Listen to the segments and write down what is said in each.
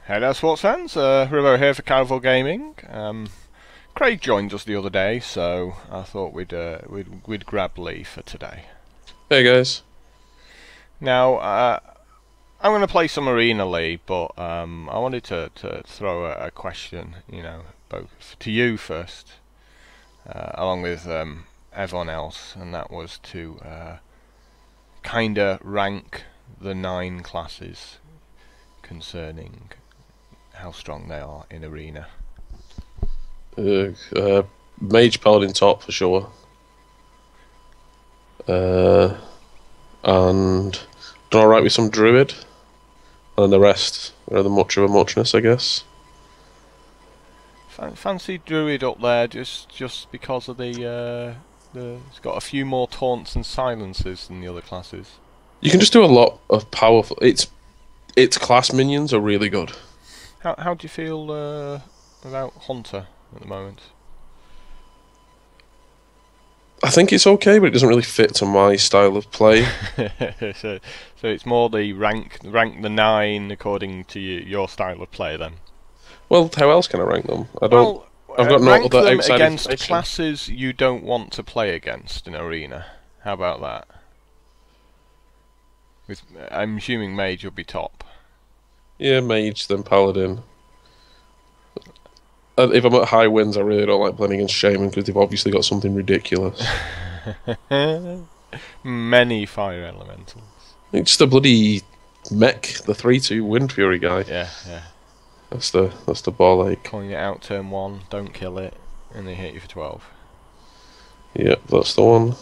Hey there, sports fans. Ribbo here for Casual Gaming. Craig joined us the other day, so I thought we'd grab Lee for today. Hey guys. Now, I'm going to play some Arena Lee, but I wanted to throw a question, both to you first, along with everyone else, and that was to kinda rank the 9 classes concerning how strong they are in Arena. Mage Paladin top for sure. And done alright with some Druid. And the rest are the much of a muchness, I guess. Fancy Druid up there just because of it's got a few more taunts and silences than the other classes. You can just do a lot of powerful. Its class minions are really good. How do you feel about Hunter at the moment? I think it's okay, but it doesn't really fit to my style of play. so, so it's more the rank the 9 according to your style of play then. Well, how else can I rank them? I don't. Well, I've got no rank other them outside against information. classes you don't want to play against in Arena. How about that? I'm assuming Mage will be top. Yeah, Mage, then Paladin. If I'm at high winds, I really don't like playing against Shaman because they've obviously got something ridiculous. Many fire elementals. It's the bloody mech, the 3/2 Wind Fury guy. Yeah, yeah. That's the ball ache. Calling it out turn 1, don't kill it, and they hit you for 12. Yep, that's the one.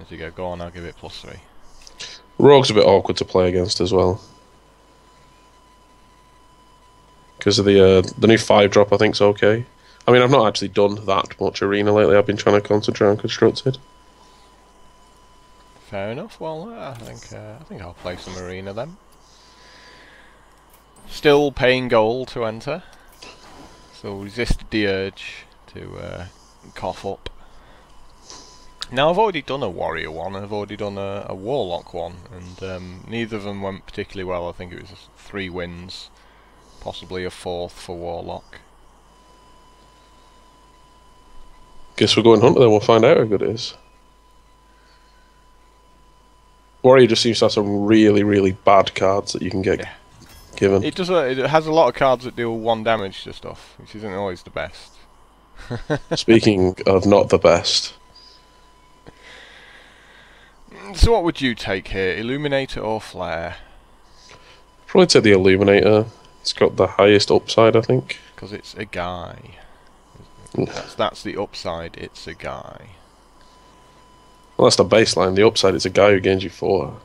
As you go on, I'll give it +3. Rogue's a bit awkward to play against as well. Because of the new 5-drop, I think's okay. I mean, I've not actually done that much Arena lately. I've been trying to concentrate on Constructed. Fair enough. Well, I think I'll play some Arena then. Still paying gold to enter, so resist the urge to cough up. Now I've already done a warrior one, and I've already done a warlock one, and neither of them went particularly well. I think it was 3 wins, possibly a 4th for warlock. Guess we're going Hunter then, we'll find out how good it is. Warrior just seems to have some really, really bad cards that you can get given. It does. It has a lot of cards that deal 1 damage to stuff, which isn't always the best. Speaking of not the best. So what would you take here, Illuminator or Flare? Probably take the Illuminator. It's got the highest upside, I think. Because it's a guy. That's the upside, it's a guy. Well, that's the baseline. The upside is a guy who gains you 4.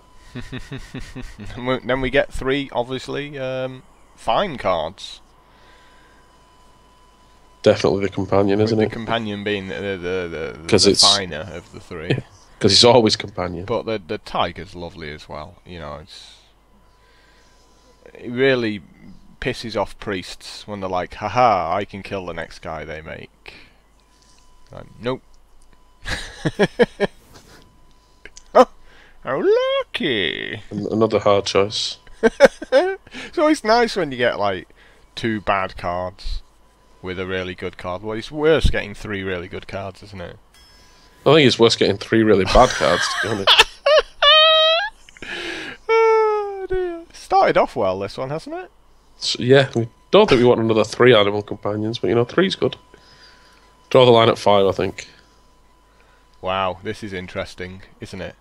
Then we get 3, obviously, fine cards. Definitely the companion, isn't it? The companion being the it's finer of the 3. Because it's always companion. But the tiger's lovely as well. It really pisses off priests when they're like, haha, I can kill the next guy they make. Nope. Oh, how lucky! Another hard choice. It's always nice when you get like 2 bad cards with a really good card. Well, it's worse getting 3 really good cards, isn't it? I think it's worse getting 3 really bad cards, to be honest. Oh dear. Started off well, this one, hasn't it? So, yeah, we don't think we want another 3 animal companions, but 3's good. Draw the line at 5, I think. Wow, this is interesting, isn't it?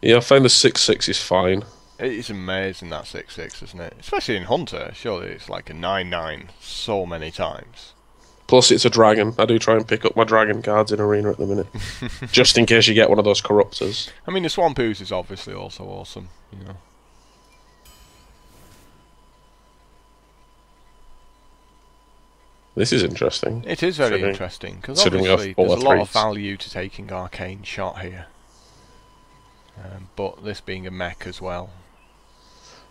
Yeah, I find the 6/6 is fine. It is amazing, that 6/6, isn't it? Especially in Hunter, surely it's like a 9/9 so many times. Plus, it's a dragon. I do try and pick up my dragon cards in Arena at the minute. Just in case you get one of those corruptors. I mean, the Swamp Ooze is obviously also awesome, This is interesting. It is very interesting, because considering obviously we have there's a lot of 3s. value to taking Arcane Shot here. But this being a mech as well.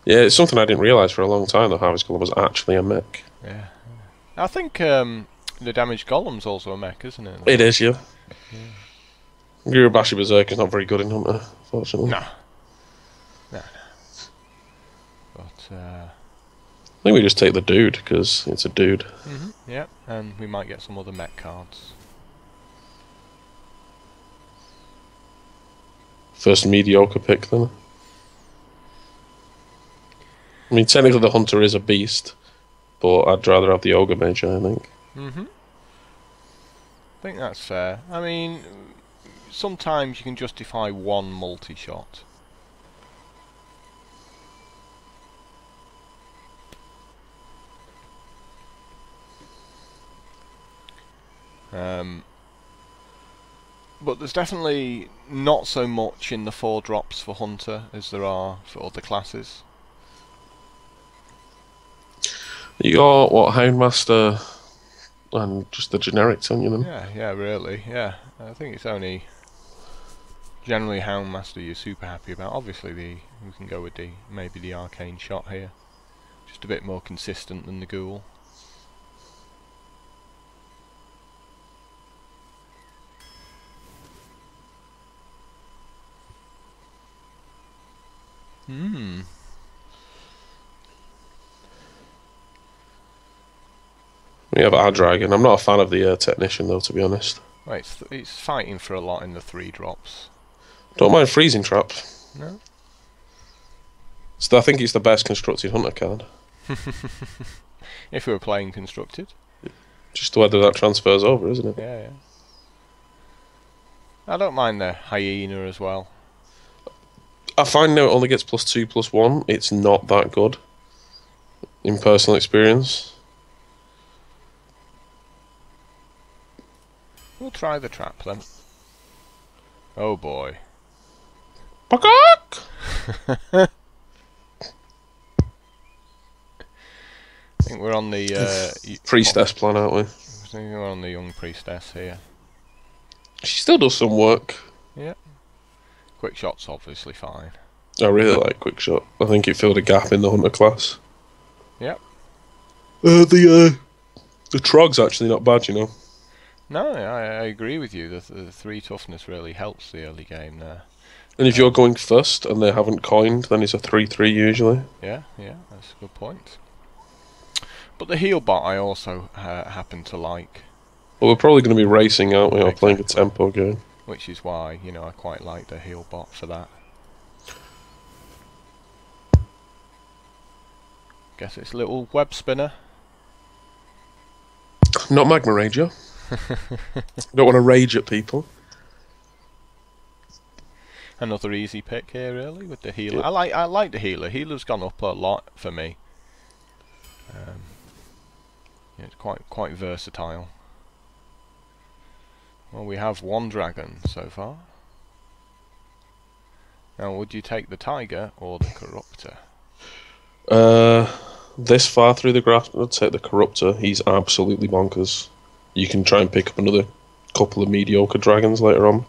Yeah, it's something I didn't realise for a long time, that Harvest Golem was actually a mech. Yeah. I think the Damaged Golem's also a mech, isn't it? It is, yeah. Gurubashi Berserker's not very good in Hunter, unfortunately. No. No. But I think we just take the dude, because it's a dude. Yep, and we might get some other mech cards. First mediocre pick, then. I mean, technically the hunter is a beast, but I'd rather have the ogre mage, I think. I think that's fair. I mean, sometimes you can justify one multi-shot. But there's definitely not so much in the 4 drops for Hunter as there are for other classes. You got, what, Houndmaster and just the generics, haven't you, then? Yeah, really, yeah. I think it's only generally Houndmaster you're super happy about. Obviously we can go with maybe the Arcane Shot here. Just a bit more consistent than the Ghoul. We have our dragon. I'm not a fan of the technician, though, to be honest. Well, it's fighting for a lot in the 3 drops. Don't mind freezing trap. No? So I think it's the best constructed hunter card. If we were playing constructed. Just whether that transfers over, isn't it? Yeah. I don't mind the hyena as well. I find now it only gets +2/+1. It's not that good in personal experience. We'll try the trap then. Oh boy. I think we're on the priestess plan, aren't we? I think we're on the young priestess here. She still does some work. Yeah. Quick shot's obviously fine. I really like quick shot. I think it filled a gap in the hunter class. Yep. The trog's actually not bad, you know. No, I agree with you. The 3 toughness really helps the early game there. And if you're going first and they haven't coined, then it's a 3/3 usually. Yeah, that's a good point. But the heal bot I also happen to like. Well, we're probably going to be racing, aren't we, or Exactly. playing a tempo game. Which is why, I quite like the heal bot for that. Guess it's a little web spinner. Not Magma Rager. Don't want to rage at people. Another easy pick here, really, with the healer. Yeah. I like the healer. Healer's gone up a lot for me. Yeah, it's quite versatile. Well, we have 1 dragon so far. Now, would you take the tiger or the corruptor? This far through the graph, I'd take the corruptor. He's absolutely bonkers. You can try and pick up another couple of mediocre dragons later on.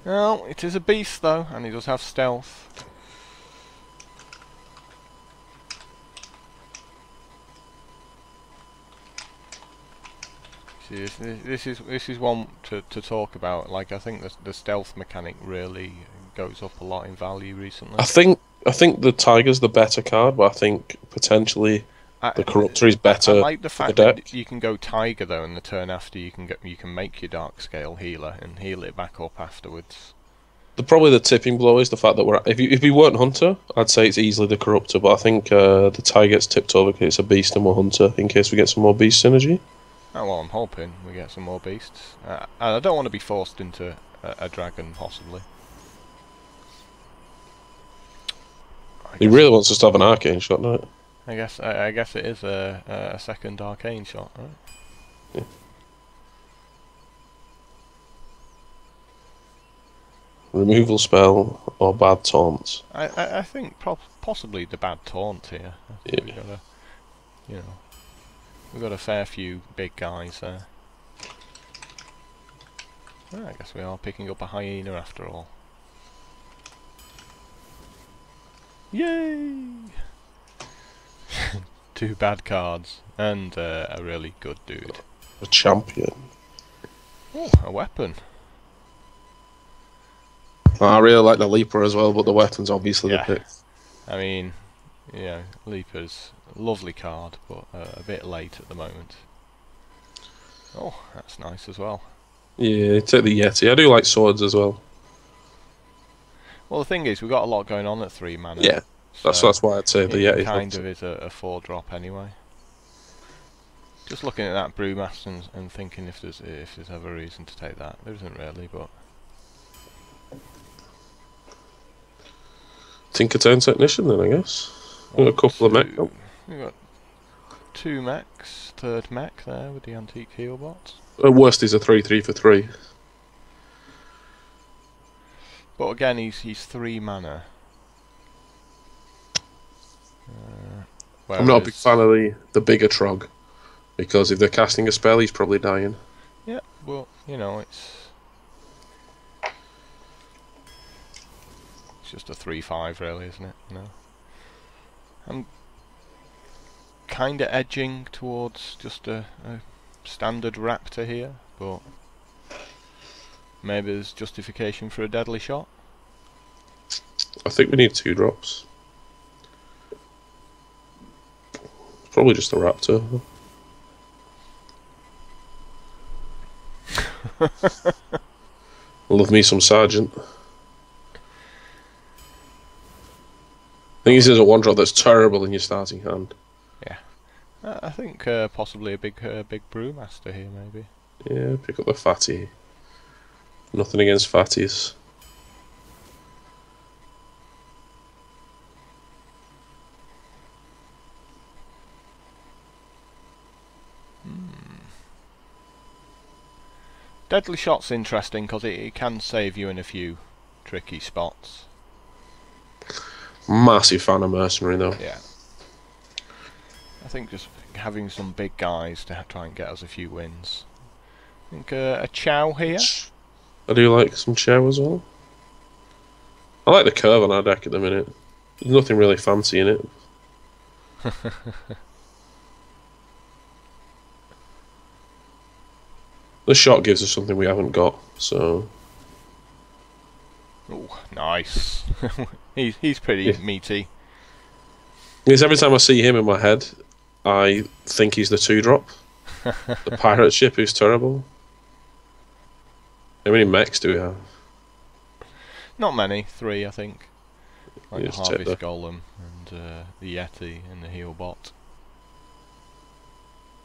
Well, it is a beast though, and he does have stealth. See, this is one to talk about. Like, I think the stealth mechanic really goes up a lot in value recently. I think the tiger's the better card, but I think potentially the corruptor is better. I like the fact deck. that you can go tiger though, and the turn after you can make your dark scale healer and heal it back up afterwards. Probably the tipping blow is the fact that if we weren't hunter, I'd say it's easily the corruptor. But I think the tiger gets tipped over because it's a beast and we're hunter in case we get some more beast synergy. Oh well, I'm hoping we get some more beasts. And I don't want to be forced into a dragon, possibly. He really wants us to have an arcane shot, don't it? I guess it is a second arcane shot, right? Yeah. Removal spell or bad taunt. I think possibly the bad taunt here. I think Yeah. we've got a fair few big guys there. Well, I guess we are picking up a hyena after all. Yay! 2 bad cards and a really good dude. A champion. Oh, a weapon. I really like the leaper as well, but the weapon's obviously the pick. I mean, you know, Leaper's a lovely card, but a bit late at the moment. Oh, that's nice as well. Yeah, take the Yeti. I do like swords as well. Well, the thing is, we've got a lot going on at 3 mana, Yeah, so that's why I'd say the it Yeti. kind of is a 4-drop anyway. Just looking at that Brewmaster and thinking if there's ever a reason to take that. There isn't really, but Tinkertown Technician then, I guess. We've got a couple of mech. Oh. We've got 2 mechs, 3rd mech there with the antique heal bot. Worst is a 3/3 for 3. But again, he's 3 mana. I'm not a big fan of the bigger Trog, because if they're casting a spell, he's probably dying. Yeah, well, you know, it's just a 3/5 really, isn't it? You know, I'm kind of edging towards just a standard Raptor here, but maybe there's justification for a deadly shot. I think we need 2 drops. Probably just a Raptor. Love me some Sergeant. I think this is a 1-drop that's terrible in your starting hand. Yeah, I think possibly a big Brewmaster here, maybe. Yeah, pick up the Fatty. Nothing against Fatties. Deadly shot's interesting because it can save you in a few tricky spots. Massive fan of Mercenary though. Yeah. I think just having some big guys to try and get us a few wins. I think a Chow here. I do like some Chow as well. I like the curve on our deck at the minute. There's nothing really fancy in it. The shot gives us something we haven't got, so... Oh, nice. he's pretty meaty. Because every time I see him in my head, I think he's the 2-drop. The pirate ship who's terrible. How many mechs do we have? Not many, 3 I think. Like the Just take Harvest Golem and the Yeti and the Heal Bot.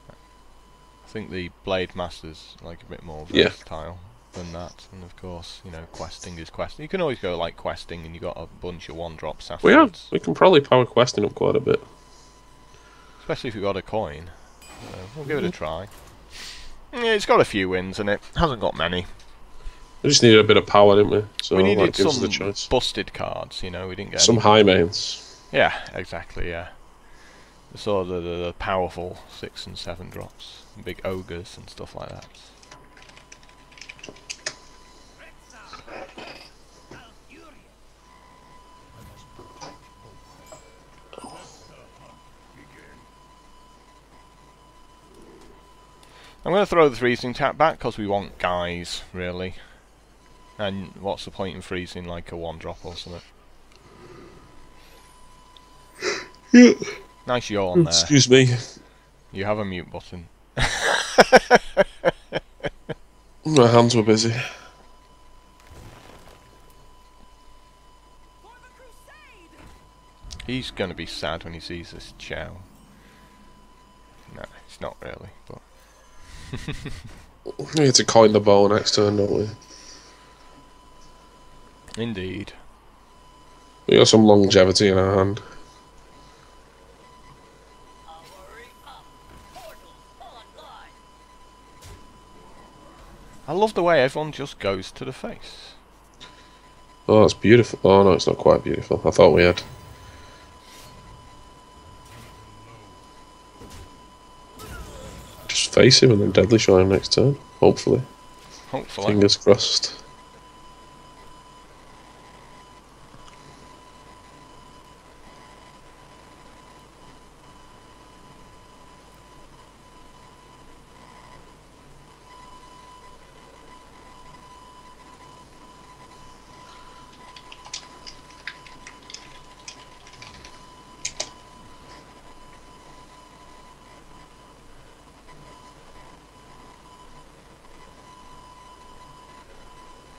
I think the Blade Master's like a bit more versatile than that, and of course, you know, questing is questing. You can always go like questing and you got a bunch of 1-drops afterwards. We can probably power questing up quite a bit. Especially if you've got a coin. We'll give it a try. Yeah, it's got a few wins and it hasn't got many. We just needed a bit of power, didn't we? So we needed that gives us the some choice. busted cards, you know, we didn't get some any. high mains. Yeah, exactly, yeah. Sort of the powerful 6 and 7 drops. Big ogres and stuff like that. I'm going to throw the freezing tap back because we want guys, really. And what's the point in freezing like a 1-drop or something? Yeah. Nice yawn there. Excuse me. You have a mute button. My hands were busy. He's going to be sad when he sees this Chow. No, he's not really, but... We need to coin the bow next turn, don't we? Indeed. We got some longevity in our hand. I love the way everyone just goes to the face. Oh, that's beautiful. Oh no, it's not quite beautiful. I thought we had. Just face him and then deadly shot him next turn. Hopefully. Hopefully. Fingers crossed.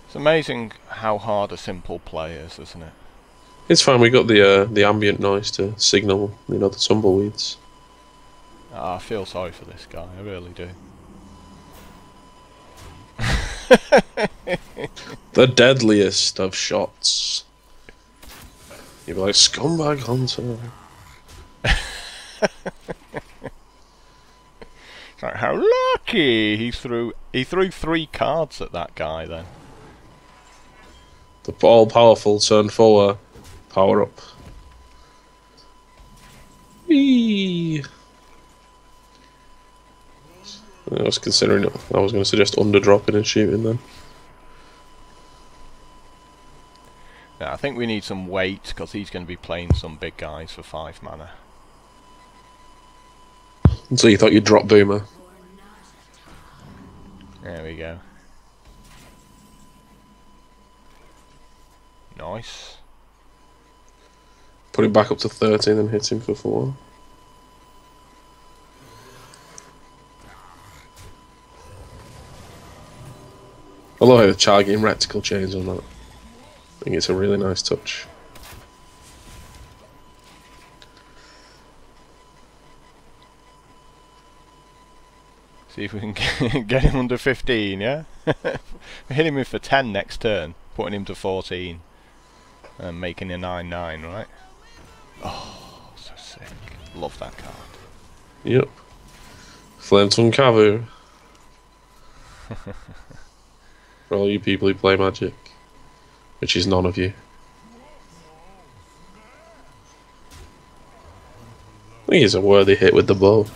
It's amazing how hard a simple play is, isn't it? It's fine. We got the ambient noise to signal, you know, the tumbleweeds. I feel sorry for this guy. I really do. The deadliest of shots. You'd be like, scumbag hunter. Like, how lucky! He threw 3 cards at that guy then. The all-powerful turn 4 power up. Whee! I was considering it. I was going to suggest underdropping and shooting then. Yeah, I think we need some weight because he's going to be playing some big guys for 5 mana. So you thought you'd drop Boomer? There we go. Nice. Put him back up to 13 and hit him for 4. I love how the child getting reticle chains on that. I think it's a really nice touch. See if we can get him under 15, yeah? We're hitting him for 10 next turn, putting him to 14. And making a 9-9, right? Oh, so sick. Love that card. Yep. Flametongue Cavu. For all you people who play Magic. Which is none of you. I think it's a worthy hit with the bow.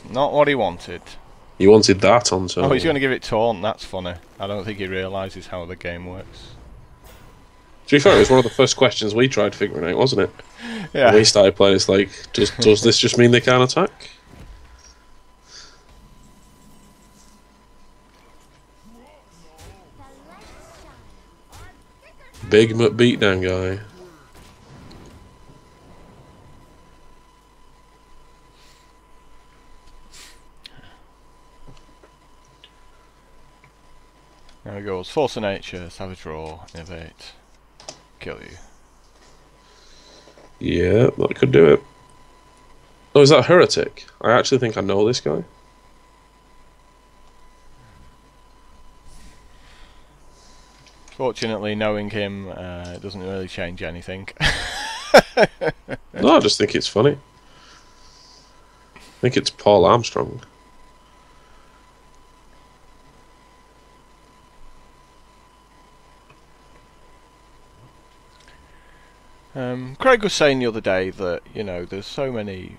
Not what he wanted. He wanted that on turn. Oh, he's going to give it taunt. That's funny. I don't think he realises how the game works. To be fair, it was one of the first questions we tried figuring out, wasn't it? Yeah. When we started playing, it's like, does this just mean they can't attack? Big beatdown guy. There we go. Force of Nature, Savage Roar, Innovate, kill you. Yeah, that could do it. Oh, is that Heretic? I actually think I know this guy. Fortunately, knowing him doesn't really change anything. No, I just think it's funny. I think it's Paul Armstrong. Craig was saying the other day that, you know, there's so many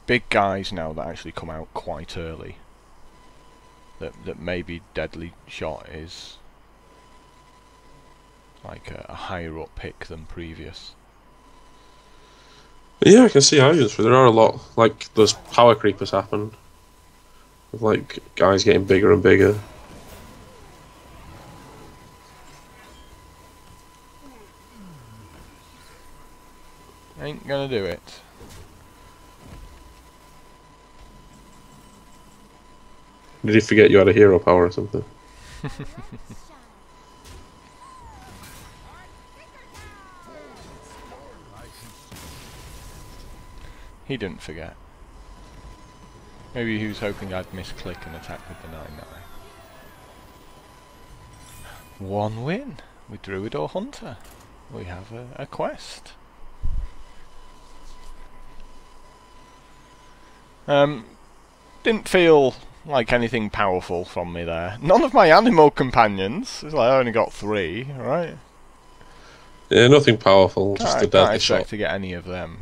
big guys now that actually come out quite early. That maybe Deadly Shot is like a higher up pick than previous. Yeah, I can see arguments for there are a lot. Like, those power creepers happen. With, like, guys getting bigger and bigger. Ain't gonna do it. Did he forget you had a hero power or something? He didn't forget. Maybe he was hoping I'd misclick and attack with the 9-9. 1 win with Druid or Hunter. We have a quest. Didn't feel like anything powerful from me there. None of my animal companions. It's like I only got 3, right? Yeah, nothing powerful, just a Can't deadly expect shot. to get any of them.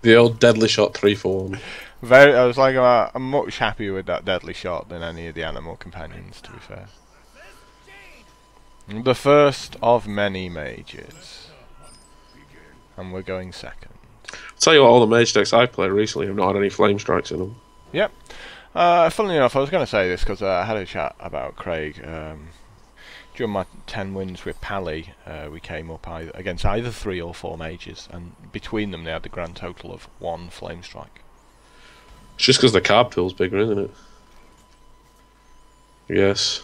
The old deadly shot 3-for-1. I was like, I'm much happier with that deadly shot than any of the animal companions, to be fair. The first of many mages. And we're going second. I'll tell you what, all the mage decks I played recently have not had any flame strikes in them. Yep. Funnily enough, I was going to say this because I had a chat about Craig. During my 10 wins with Pally, we came up against either 3 or 4 mages, and between them they had the grand total of 1 flame strike. It's just because the card pool's bigger, isn't it? Yes.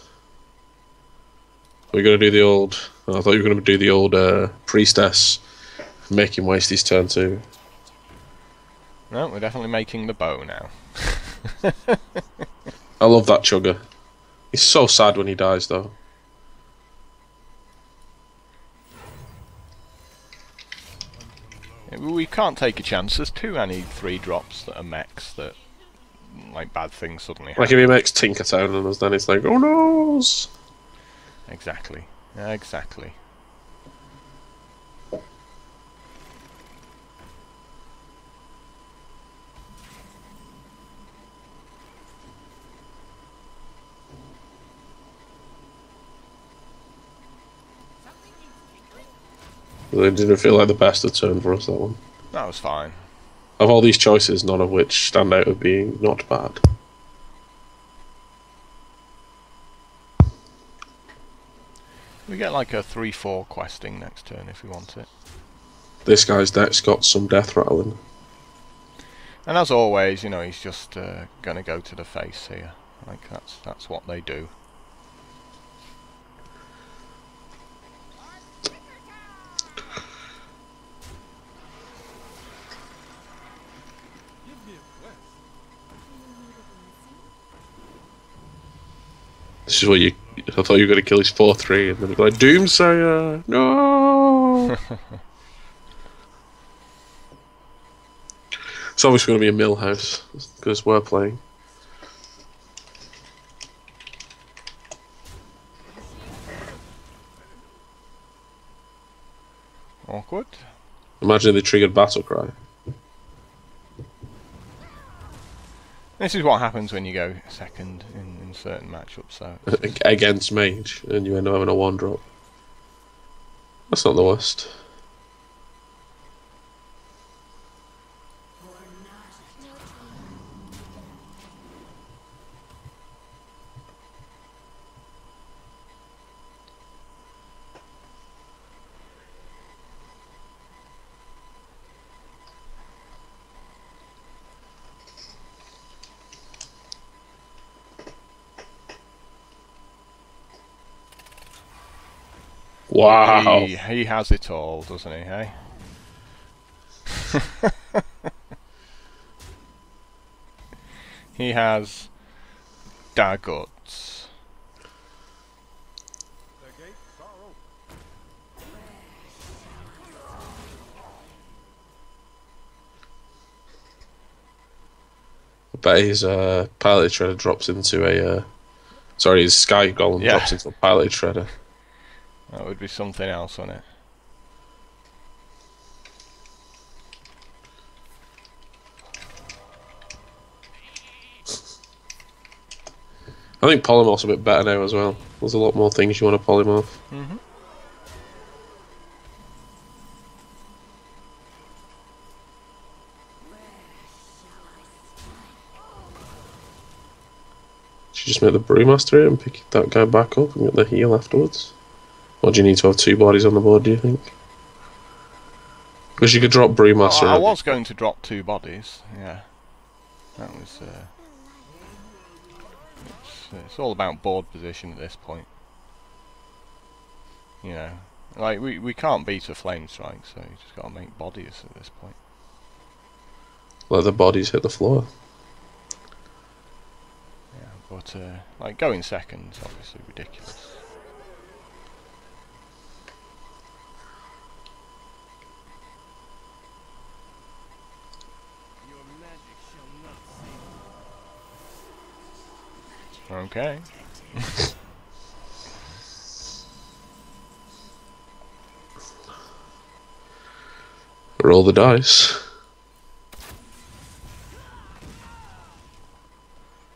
We're going to do the old... I thought you were going to do the old priestess. Make him waste his turn too. No, we're definitely making the bow now. I love that chugger. He's so sad when he dies, though. We can't take a chance. There's too many 3 drops that are mechs that, like, bad things suddenly happen. Like if he makes Tinkertown on us, then it's like, oh no! Exactly. Exactly. It didn't feel like the best of turn for us, that one. That was fine. Of all these choices, none of which stand out as being not bad. We get like a 3-4 questing next turn if we want it. This guy's deck's got some death rattling. And as always, you know, he's just going to go to the face here. Like, that's what they do. This is what you... I thought you were going to kill his 4-3 and then be like, Doomsayer! No! It's obviously going to be a Millhouse, because we're playing. Awkward. Imagine they triggered Battle Cry. This is what happens when you go second in certain matchups. So Against Mage, and you end up having a 1-drop. That's not the worst. Wow. He has it all, doesn't he, hey? He has Daguts. I bet his pilot shredder drops into a... sorry, his sky golem drops into a pilot shredder. That would be something else, wouldn't it? I think Polymorph's a bit better now as well. There's a lot more things you want to polymorph. Mm-hmm. Should you just make the Brewmaster here and pick that guy back up and get the heal afterwards? Or do you need to have 2 bodies on the board, do you think? Because you could drop Brewmaster. I was going to drop 2 bodies, yeah. That was... it's all about board position at this point. You know, like we can't beat a flame strike, so you just got to make bodies at this point. Let the bodies hit the floor. Yeah, but like going second is obviously ridiculous. Okay. Roll the dice.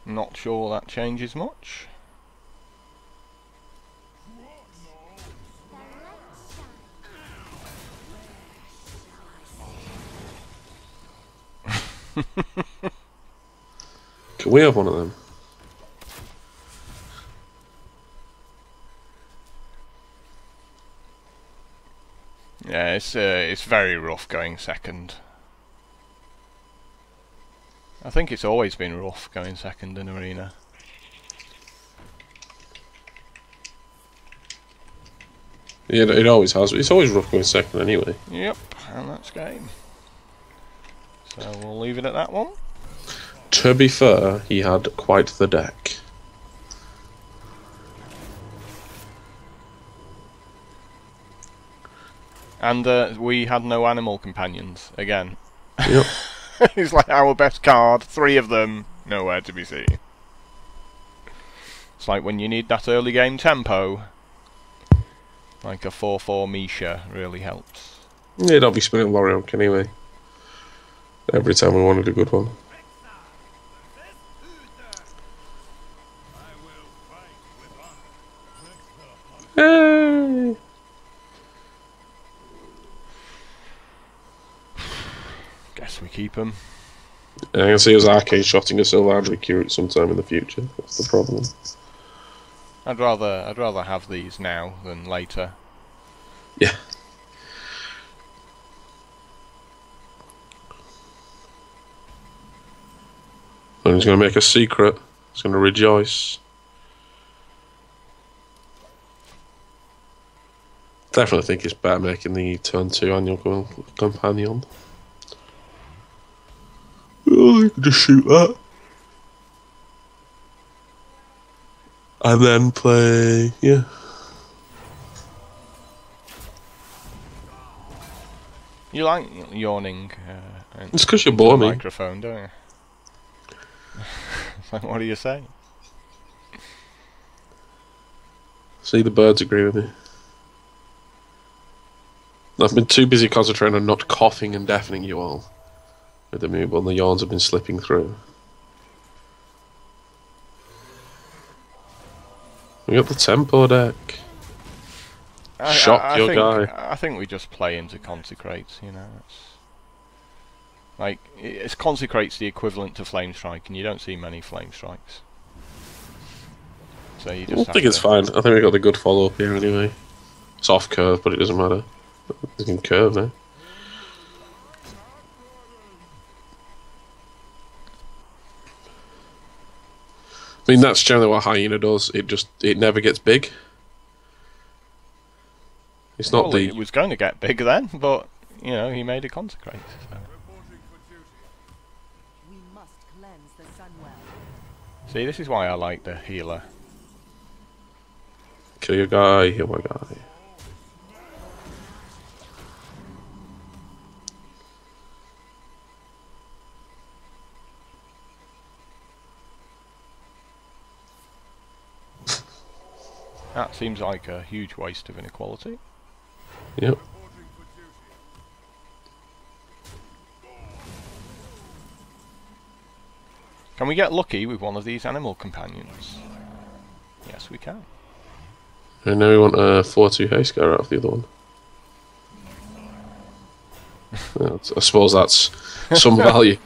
Not sure that changes much. Can we have one of them? Yeah, it's very rough going second. I think it's always been rough going second in arena. Yeah, it always has. It's always rough going second anyway. Yep, and that's game. So we'll leave it at that one. To be fair, he had quite the deck. And we had no animal companions again. Yep. It's like our best card, 3 of them, nowhere to be seen. It's like when you need that early game tempo, like a 4/4 Misha really helps. Yeah, don't be spinning Lorionk anyway. Every time we wanted a good one. Hey! Guess we keep them. I can see us arcade shotting a Silvard Recruit sometime in the future. That's the problem. I'd rather have these now than later. Yeah. And he's going to make a secret. He's going to rejoice. Definitely think it's better making the turn 2 annual companion. Oh, you can just shoot that. And then play, yeah. You like yawning It's because you bore me. microphone, don't you? It's like, what do you say? See, the birds agree with me. I've been too busy concentrating on not coughing and deafening you all with the move, and the yawns have been slipping through. We got the tempo deck. Shock your guy. I think we just play into consecrates, you know. It's consecrates the equivalent to flame strike, and you don't see many flame strikes. So you just I think it's fine. I think we got the good follow up here anyway. It's off curve, but it doesn't matter. We can curve now. I mean, that's generally what Hyena does. It never gets big. It's not the. It was going to get big then, but you know he made a consecrate. So. We must cleanse the Sunwell. See, this is why I like the healer. Kill your guy, heal my guy. That seems like a huge waste of inequality. Yep. Can we get lucky with one of these animal companions? Yes, we can. And now we want a 4-2 haste guy out of the other one. Yeah, I suppose that's some value.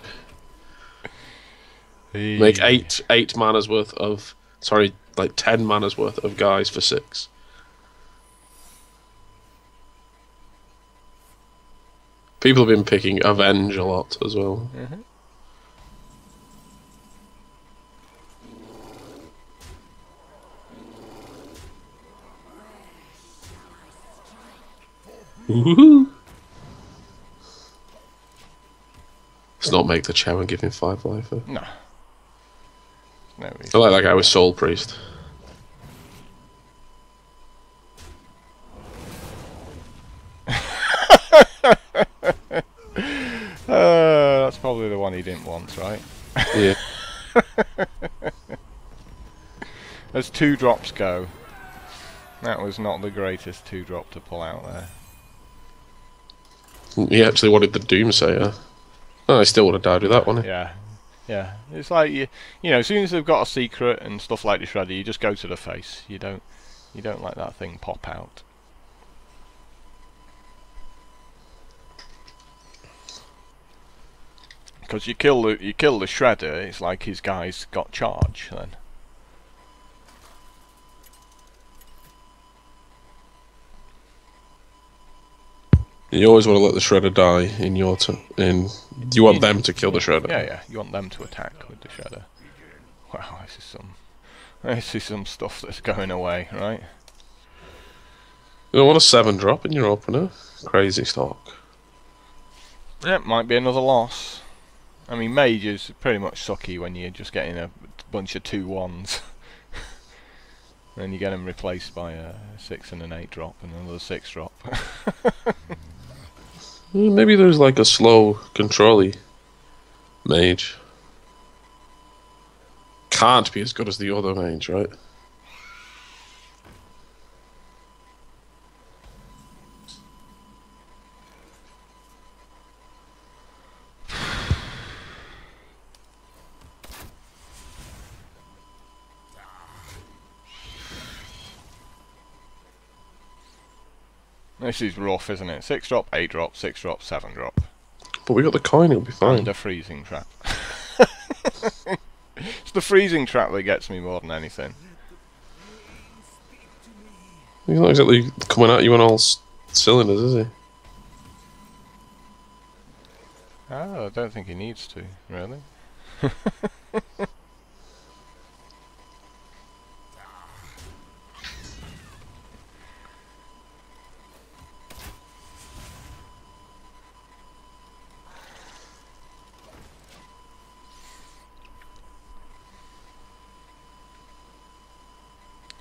Make 8 mana's worth of. Sorry, like 10 mana's worth of guys for 6. People have been picking Avenge a lot as well. Woohoo! Let's not make the chow and give him 5 life. No. No I reason. like that guy with Soul Priest. That's probably the one he didn't want, right? Yeah. As 2 drops go, that was not the greatest 2-drop to pull out there. He actually wanted the Doomsayer. Oh, I still would have died with that one. Yeah, yeah. It's like you know, as soon as they've got a secret and stuff like the Shredder, you just go to the face. You don't let that thing pop out. Because you kill the shredder, it's like his guy's got charge then. You always want to let the shredder die in your turn. You want them to kill the shredder. Yeah, yeah. You want them to attack with the shredder. Wow, this is some stuff that's going away, right? You don't want a 7-drop in your opener. Crazy stock. Yeah, might be another loss. I mean, Mage is pretty much sucky when you're just getting a bunch of 2-1s. Then you get them replaced by a 6 and an 8 drop and another 6 drop. Maybe there's like a slow, control-y mage. Can't be as good as the other mage, right? This is rough, isn't it? 6 drop, 8 drop, 6 drop, 7 drop. But we got the coin, it'll be fine. And a freezing trap. It's the freezing trap that gets me more than anything. He's not exactly coming at you on all cylinders, is he? Oh, I don't think he needs to, really.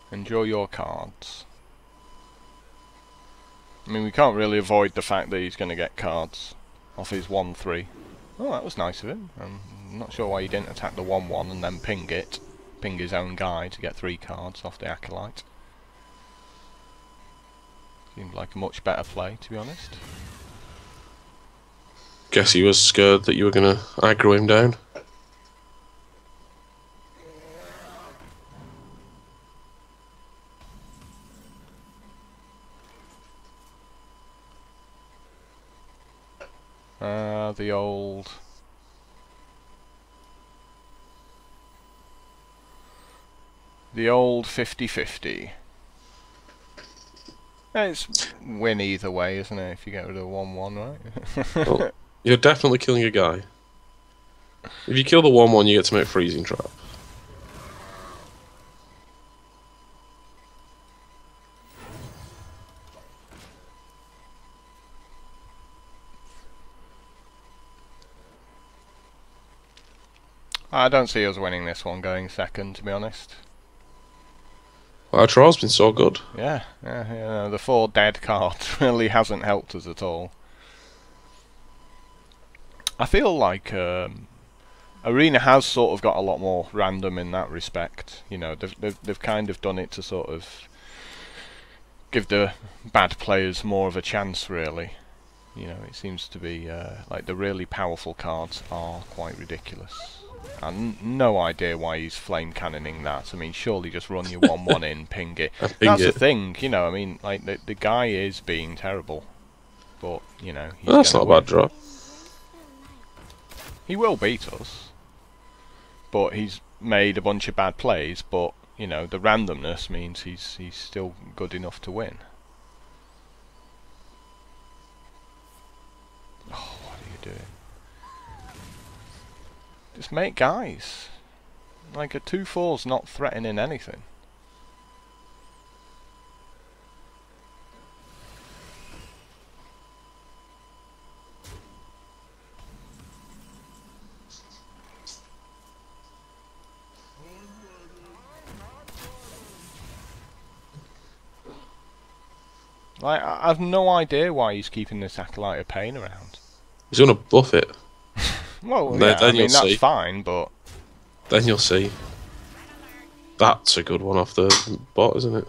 Enjoy your cards. I mean, we can't really avoid the fact that he's going to get cards off his 1-3. Oh, that was nice of him. I'm not sure why he didn't attack the 1-1 and then ping his own guy to get 3 cards off the Acolyte. Seemed like a much better play, to be honest. Guess he was scared that you were going to aggro him down. The old 50-50. It's win either way, isn't it, if you get rid of the 1-1, right? Well, you're definitely killing a guy. If you kill the 1-1, you get to make freezing trap. I don't see us winning this one going second, to be honest. Our trial's been so good. Yeah, the 4 dead cards really hasn't helped us at all. I feel like Arena has sort of got a lot more random in that respect. You know, they've kind of done it to sort of give the bad players more of a chance, really. You know, it seems to be like the really powerful cards are quite ridiculous. And no idea why he's flame cannoning that. I mean, surely just run your 1-1 in, ping it. That's the thing, you know. I mean, like the guy is being terrible, but you know, he's That's not a bad drop. He will beat us, but he's made a bunch of bad plays. But you know, the randomness means he's still good enough to win. Oh, what are you doing? Just make guys. Like a 2-4's not threatening anything. Like, I have no idea why he's keeping this Acolyte of Pain around. He's gonna buff it. Well, yeah, I mean, that's fine, but... Then you'll see. That's a good one off the bot, isn't it?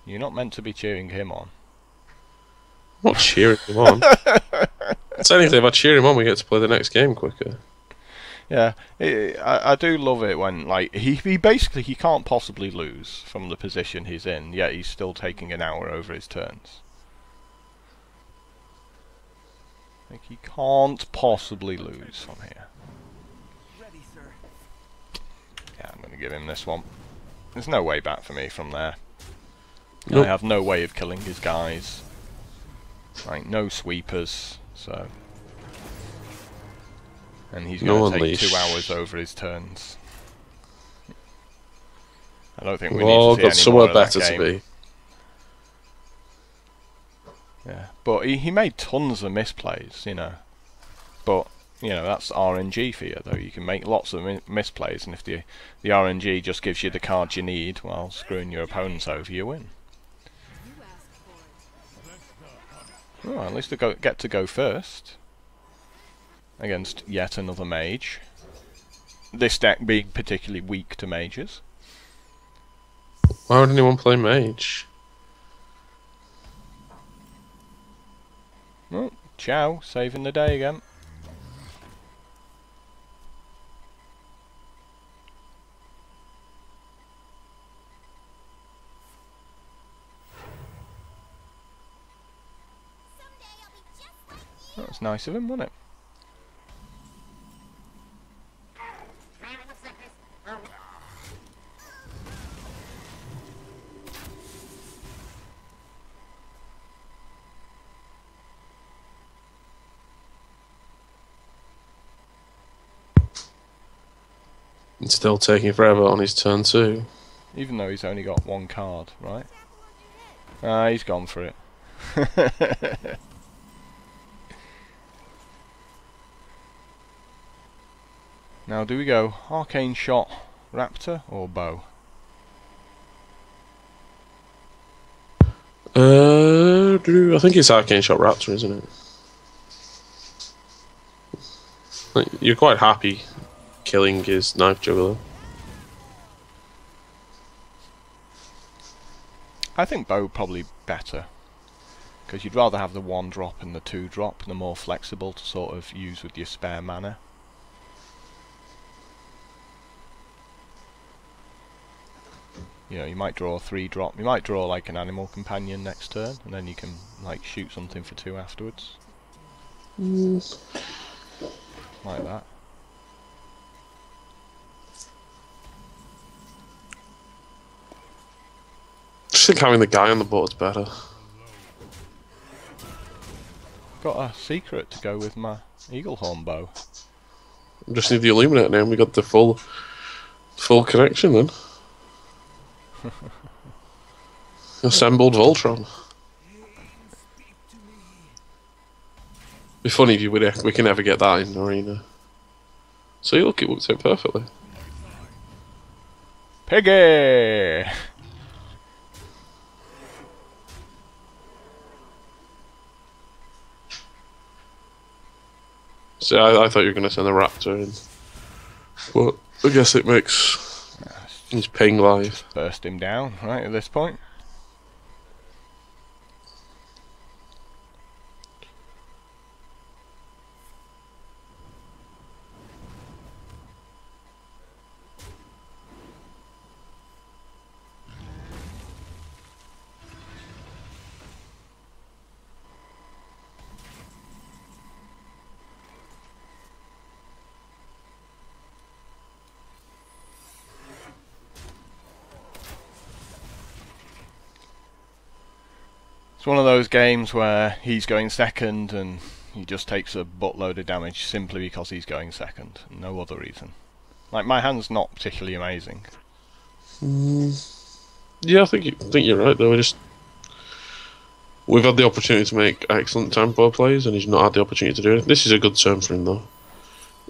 You're not meant to be cheering him on. I'm not cheering him on. It's anything, if I cheer him on, we get to play the next game quicker. Yeah, I do love it when, like, he basically, he can't possibly lose from the position he's in, yet he's still taking an hour over his turns. Like, he can't possibly lose from here. Ready, sir. Yeah, I'm going to give him this one. There's no way back for me from there. Nope. I have no way of killing his guys. Like, no sweepers, so... And he's going to take 2 hours over his turns. I don't think we Oh, need to see got any somewhere more of that better to game. be. Yeah, but he made tons of misplays, you know. But, you know, that's RNG for you, though. You can make lots of misplays, and if the RNG just gives you the cards you need while screwing your opponents over, you win. You asked for it. Oh, at least I get to go first. Against yet another mage. This deck being particularly weak to mages. Why would anyone play mage? Oh, Chow, saving the day again. That was nice of him, wasn't it? It's still taking forever on his turn too. Even though he's only got 1 card, right? He's gone for it. Now, do we go Arcane Shot, Raptor, or Bow? I think it's Arcane Shot Raptor, isn't it? Like, you're quite happy killing his Knife Juggler. I think Bow probably better. Because you'd rather have the 1 drop and the 2 drop, and they're more flexible to sort of use with your spare mana. You know, you might draw a 3 drop, you might draw like an Animal Companion next turn, and then you can like shoot something for 2 afterwards. Like that. I just think having the guy on the board's better. Got a secret to go with my Eaglehorn bow. We just need the Illuminate now and we got the full connection then. Assembled Voltron. Be funny if we can ever get that in the arena. So look, it works out perfectly. Piggy! So I thought you were going to send the Raptor in. But I guess it makes his ping live. Burst him down, right, at this point. It's one of those games where he's going second and he just takes a buttload of damage simply because he's going second. No other reason. Like, my hand's not particularly amazing. Yeah, I think you're right though. We've had the opportunity to make excellent tempo plays and he's not had the opportunity to do it. This is a good turn for him though.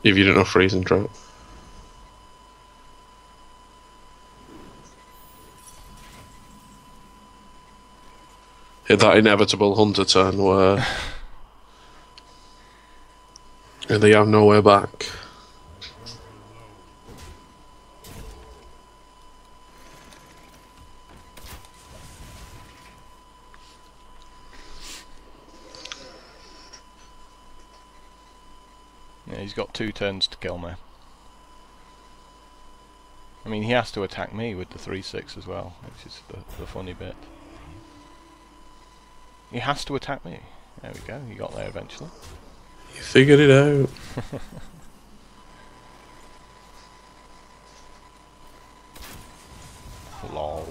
If you didn't have freezing trap. Hit that inevitable hunter turn where they have nowhere back. Yeah, he's got 2 turns to kill me. I mean, he has to attack me with the 3/6 as well, which is the funny bit. He has to attack me. There we go, he got there eventually. You figured it out. Lol.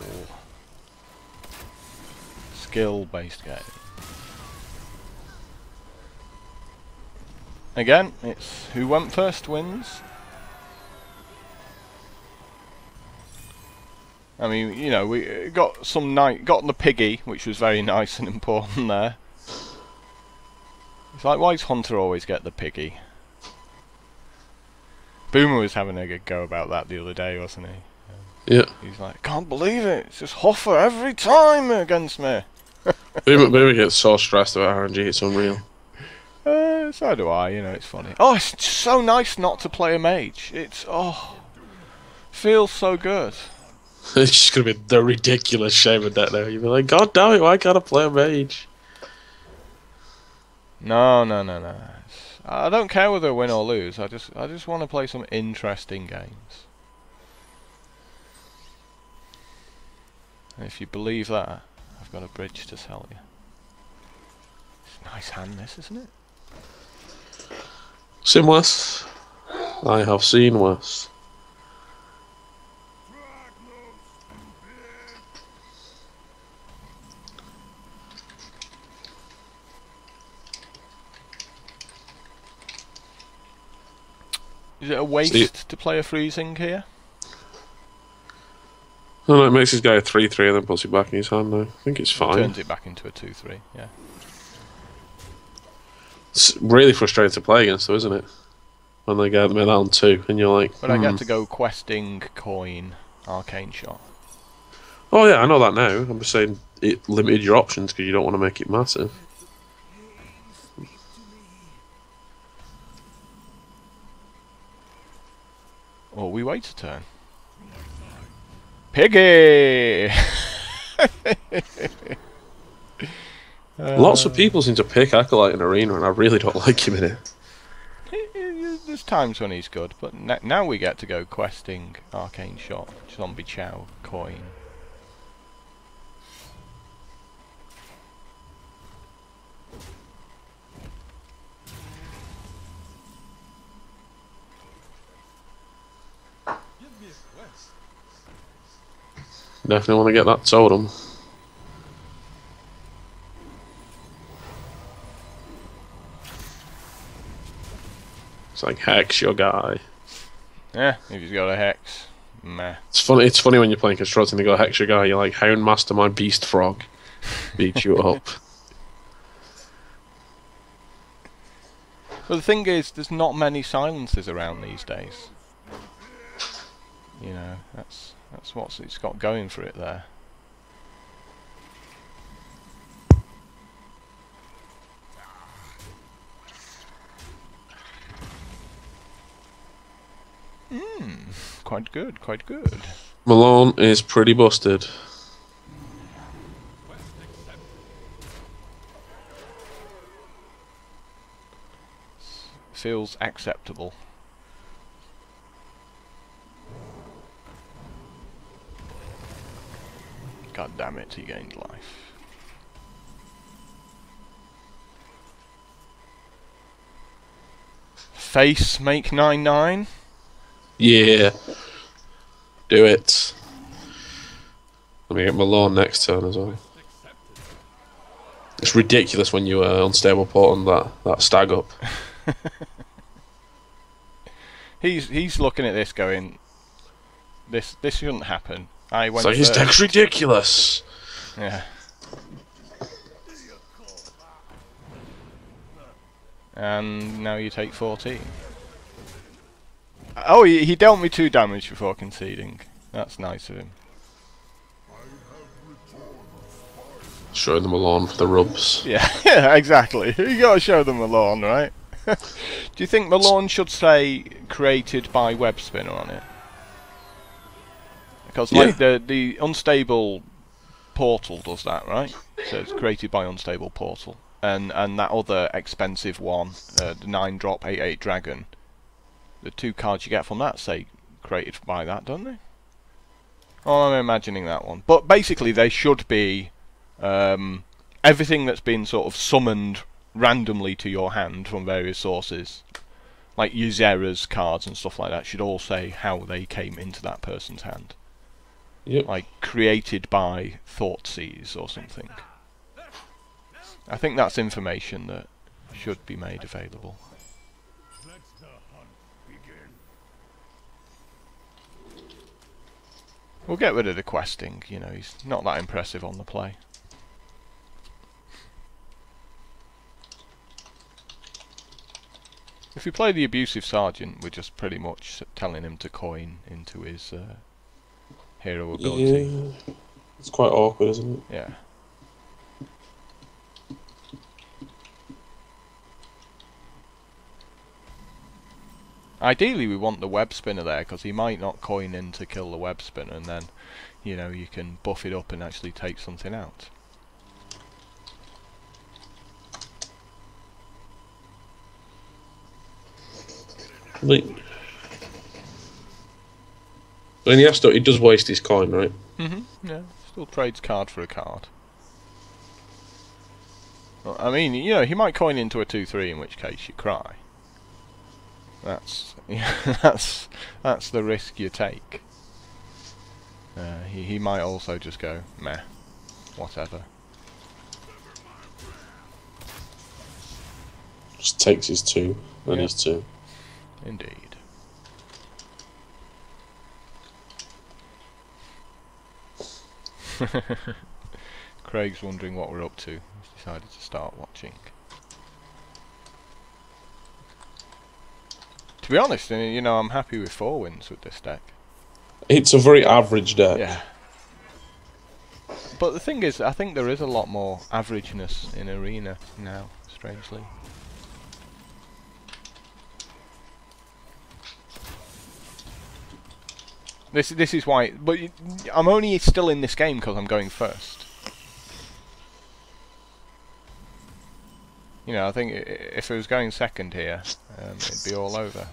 Skill-based game. Again, it's who went first wins. I mean, you know, we got the piggy, which was very nice and important there. It's like, why does Hunter always get the piggy? Boomer was having a good go about that the other day, wasn't he? Yeah. He's like, can't believe it, it's just Hoffer every time against me. Boomer gets so stressed about RNG, it's unreal. So do I, you know, it's funny. Oh, it's just so nice not to play a mage. It's, feels so good. It's just gonna be the ridiculous shame of that now. You'll be like, God damn it, why can't I play a mage? No. I don't care whether I win or lose. I just want to play some interesting games. And if you believe that, I've got a bridge to sell you. It's a nice hand, this, isn't it? Seen worse. I have seen worse. Is it a waste to play a freezing here? Oh no, it makes this guy a 3-3 and then puts it back in his hand now. I think it's fine. Turns it back into a 2-3, yeah. It's really frustrating to play against though, isn't it? When they get them down 2 and you're like... But I get to go questing, coin, arcane shot. Oh yeah, I know that now. I'm just saying it limited your options because you don't want to make it massive. Or we wait a turn. Piggy! Lots of people seem to pick Acolyte in Arena and I really don't like him in it. There's times when he's good, but now we get to go questing arcane shot, zombie chow, coin. Definitely want to get that totem. It's like hex your guy. Yeah, if he's got a hex, meh. It's funny. It's funny when you're playing construct and they go hex your guy. You're like Houndmaster, my beast frog, beat you up. But the thing is, there's not many silences around these days. You know, that's what it's got going for it there. Quite good, quite good. Malone is pretty busted. Feels acceptable. God damn it, he gained life. Face make 9/9. Yeah. Do it. Let me get Malone next turn as well. It's ridiculous when you unstable port on that stag up. He's looking at this going, this shouldn't happen. I went So his first. deck's ridiculous. Yeah. And now you take 14. Oh, he dealt me 2 damage before conceding. That's nice of him. Showing them Malone for the rubs. Yeah, yeah, exactly. You gotta show them Malone, right? Do you think Malone should say created by Web Spinner on it? Because like the unstable portal does that, right? So it's created by unstable portal, and that other expensive one, the 9-drop 8/8 dragon. The 2 cards you get from that say created by that, don't they? Oh, I'm imagining that one. But basically, they should be everything that's been sort of summoned randomly to your hand from various sources, like your Zera's cards and stuff like that, should all say how they came into that person's hand. Yep. Like created by Thoughtseize or something. I think that's information that should be made available. Let the hunt begin. We'll get rid of the questing, you know, he's not that impressive on the play. If we play the abusive sergeant, we're just pretty much telling him to coin into his hero ability. Yeah. It's quite awkward, isn't it? Yeah. Ideally we want the web spinner there, because he might not coin in to kill the web spinner, and then, you know, you can buff it up and actually take something out. Like, I mean, he does waste his coin, right? Yeah, still trades card for a card. Well, I mean, you know, he might coin into a 2-3, in which case you cry. That's that's the risk you take. He might also just go meh, whatever. Just takes his 2 and Yeah. his 2. Indeed. Craig's wondering what we're up to. He's decided to start watching. To be honest, you know, I'm happy with 4 wins with this deck. It's a very average deck. Yeah. But the thing is, I think there is a lot more averageness in Arena now, strangely. This is why, but I'm only still in this game because I'm going first. You know, I think if it was going second here, it'd be all over.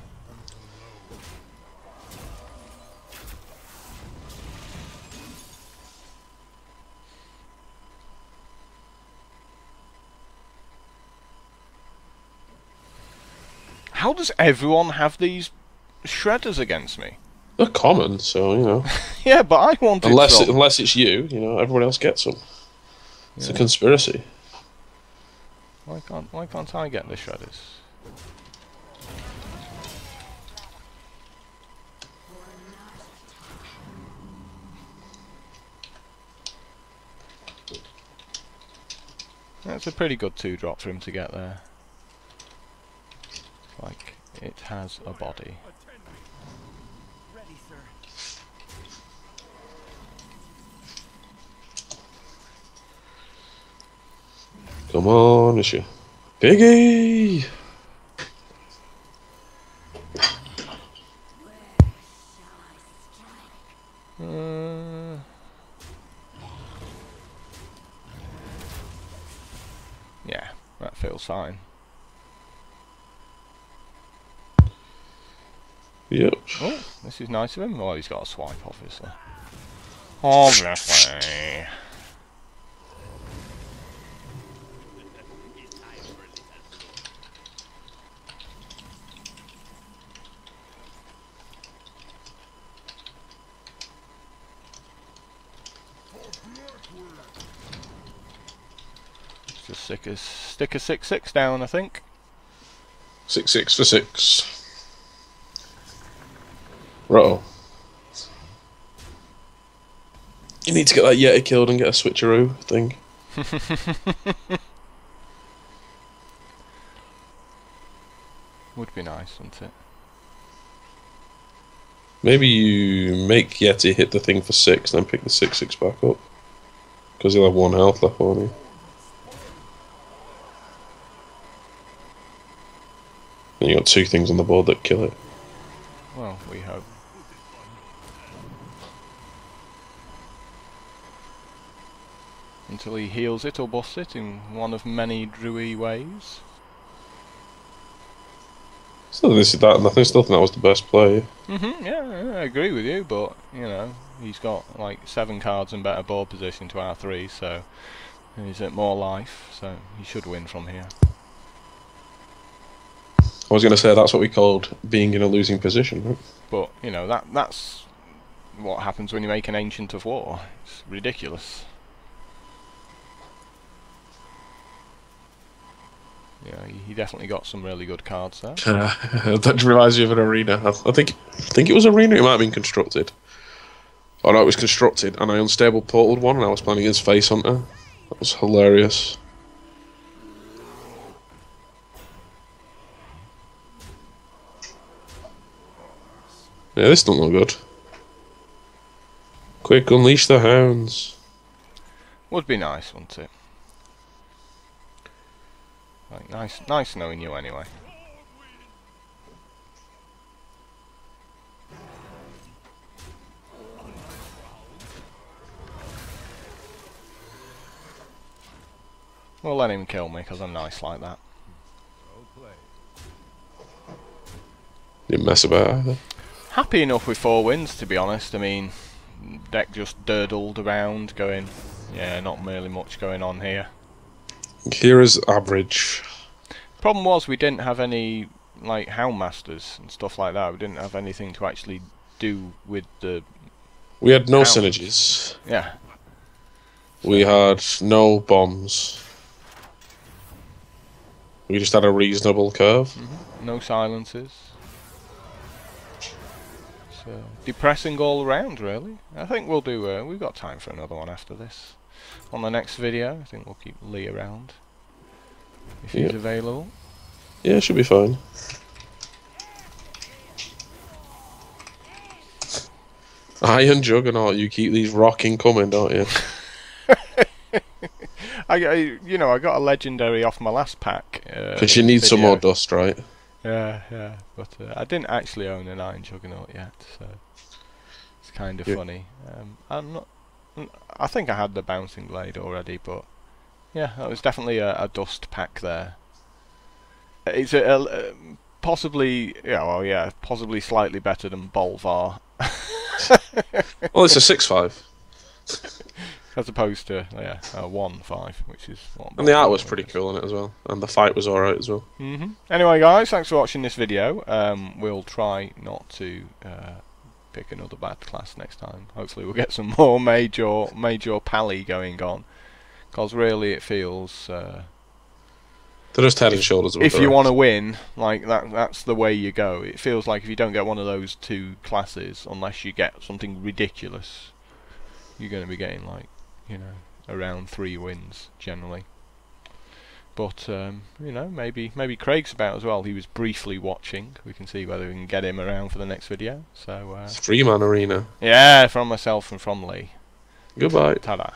How does everyone have these shredders against me? They're common, so, you know. Yeah, but I wanted some. Unless it's you know, everyone else gets them. It's a conspiracy. Why can't I get the shredders? That's a pretty good 2-drop for him to get there. Like, it has a body. Ready, sir. Come on, issue. Biggie! Yeah, that feels fine. Yep. Oh, this is nice of him. Well, he's got a swipe, obviously. Obviously. Just stick a 6/6 down, I think. 6/6 for 6. Right. You need to get that Yeti killed and get a switcheroo thing. Would be nice, wouldn't it? Maybe you make Yeti hit the thing for 6, then pick the 6/6 back up. Because he'll have 1 health left, won't he? And you got 2 things on the board that kill it. Well, we hope. Until he heals it or buffs it in one of many Druy ways. Still, this is that, and I still think that was the best play. Yeah, I agree with you, but, you know, he's got like 7 cards and better board position to our 3, so he's at more life, so he should win from here. I was going to say that's what we called being in a losing position. Right? But you know that's what happens when you make an Ancient of War. It's ridiculous. Yeah, he definitely got some really good cards there. That reminds me of an arena. I think it was arena. It might have been constructed. Oh no, it was constructed, and I unstable portaled one, and I was playing against Face Hunter. That was hilarious. Yeah, this don't look good. Quick, unleash the hounds. Would be nice, wouldn't it? Like, nice knowing you anyway. We'll let him kill me because I'm nice like that. Didn't mess about either. Happy enough with 4 wins, to be honest. I mean, deck just durdled around, going, yeah, not really much going on here. Kira's average. Problem was we didn't have any like Houndmasters and stuff like that. We didn't have anything to actually do with the. We had no hounds. synergies. Yeah. We had no bombs. We just had a reasonable curve. No silences. So depressing all around, really. I think we'll do. We've got time for another one after this. On the next video, I think we'll keep Lee around if he's available. Yeah, should be fine. Iron Juggernaut, you keep these rocking coming, don't you? you know, I got a legendary off my last pack. Because you need some more dust, right? Yeah, but I didn't actually own an Iron Juggernaut yet, so it's kind of funny. I think I had the Bouncing Blade already, but yeah, that was definitely a dust pack there. It's possibly, possibly slightly better than Bolvar. Well, it's a 6/5. As opposed to, a 1/5, which is what. And the art was pretty cool in it as well. And the fight was alright as well. Anyway, guys, thanks for watching this video. We'll try not to pick another bad class next time. Hopefully we'll get some more major pally going on. Because really it feels... they're just head and shoulders above if the you rest. want to win, like that's the way you go. It feels like if you don't get one of those 2 classes, unless you get something ridiculous, you're going to be getting like, you know, around 3 wins generally. But you know, maybe Craig's about as well. He was briefly watching. We can see whether we can get him around for the next video. So It's 3-man arena. yeah, from myself and from Lee. Goodbye. Ta-da.